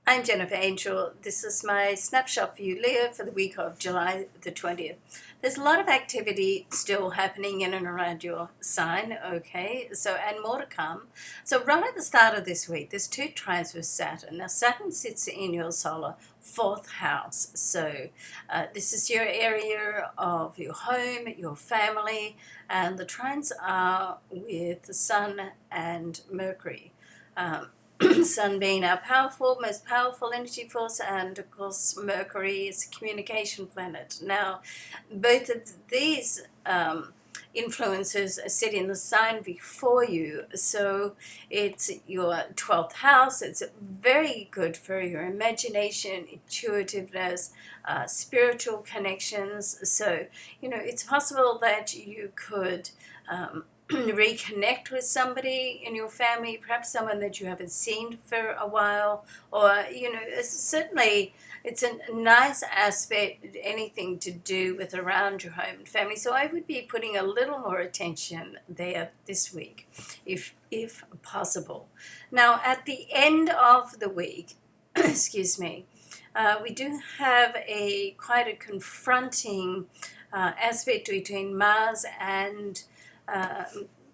I'm Jennifer Angel. This is my snapshot for you, Leo, for the week of July the 20th. There's a lot of activity still happening in and around your sign, okay? And more to come. So right at the start of this week, there's two trines with Saturn. Now, Saturn sits in your solar fourth house. So this is your area of your home, your family, and the trines are with the Sun and Mercury. Sun being our most powerful energy force, and of course Mercury is a communication planet. Now, both of these influences sit in the sign before you, so it's your 12th house. It's very good for your imagination, intuitiveness, spiritual connections. So, it's possible that you could reconnect with somebody in your family, perhaps someone that you haven't seen for a while, or certainly it's a nice aspect, anything to do with around your home and family. So I would be putting a little more attention there this week, if possible. Now, at the end of the week, excuse me, we do have quite a confronting aspect between Mars and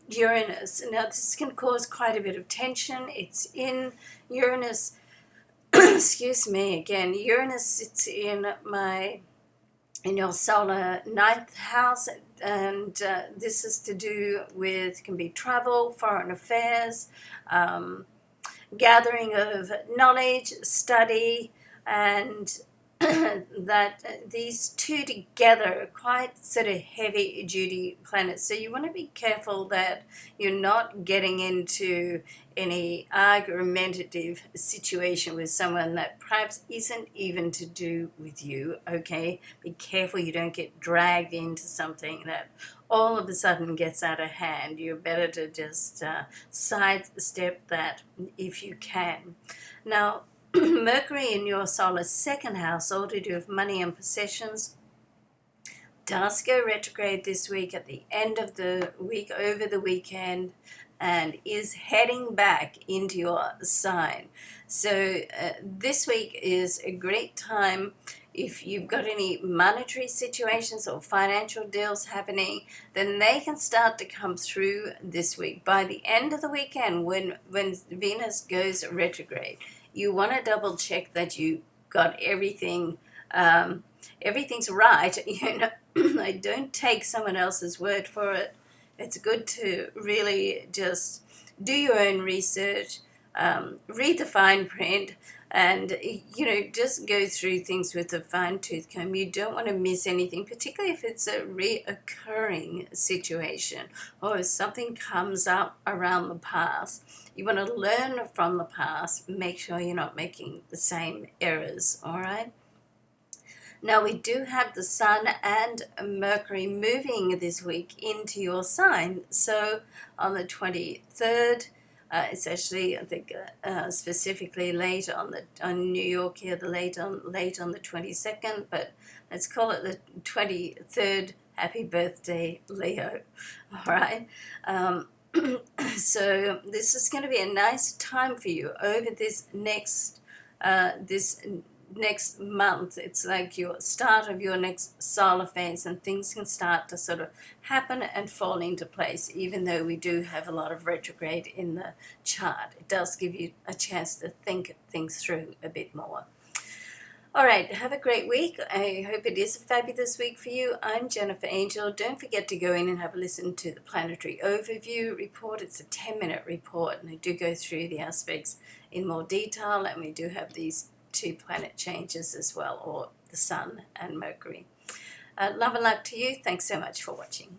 Uranus. Now, this can cause quite a bit of tension. It's in Uranus. Excuse me again. Uranus sits in your solar ninth house, and this is to do with, can be travel, foreign affairs, gathering of knowledge, study, and that these two together are quite sort of heavy duty planets. So you want to be careful that you're not getting into any argumentative situation with someone that perhaps isn't even to do with you, okay? Be careful you don't get dragged into something that all of a sudden gets out of hand. You're better to just sidestep that if you can. Now, Mercury in your solar second house, all to do with money and possessions, does go retrograde this week at the end of the week, over the weekend, and is heading back into your sign. So this week is a great time if you've got any monetary situations or financial deals happening, then they can start to come through this week. By the end of the weekend, when Venus goes retrograde, you want to double check that you got everything, everything's right. Don't take someone else's word for it. It's good to really just do your own research, read the fine print, and just go through things with a fine-tooth comb. You don't want to miss anything, particularly if it's a reoccurring situation or if something comes up around the past. You want to learn from the past, make sure you're not making the same errors, all right? Now, we do have the Sun and Mercury moving this week into your sign. So on the 23rd, it's actually, I think, specifically late on New York here, late on the 22nd, but let's call it the 23rd. Happy birthday, Leo. All right. So this is going to be a nice time for you over this next month. It's like your start of your next solar phase, and things can start to sort of happen and fall into place. Even though we do have a lot of retrograde in the chart, it does give you a chance to think things through a bit more. All right, have a great week. I hope it is a fabulous week for you. I'm Jennifer Angel. Don't forget to go in and have a listen to the Planetary Overview report. It's a 10-minute report, and I do go through the aspects in more detail, and we do have these two planet changes as well, or the Sun and Mercury. Love and luck to you. Thanks so much for watching.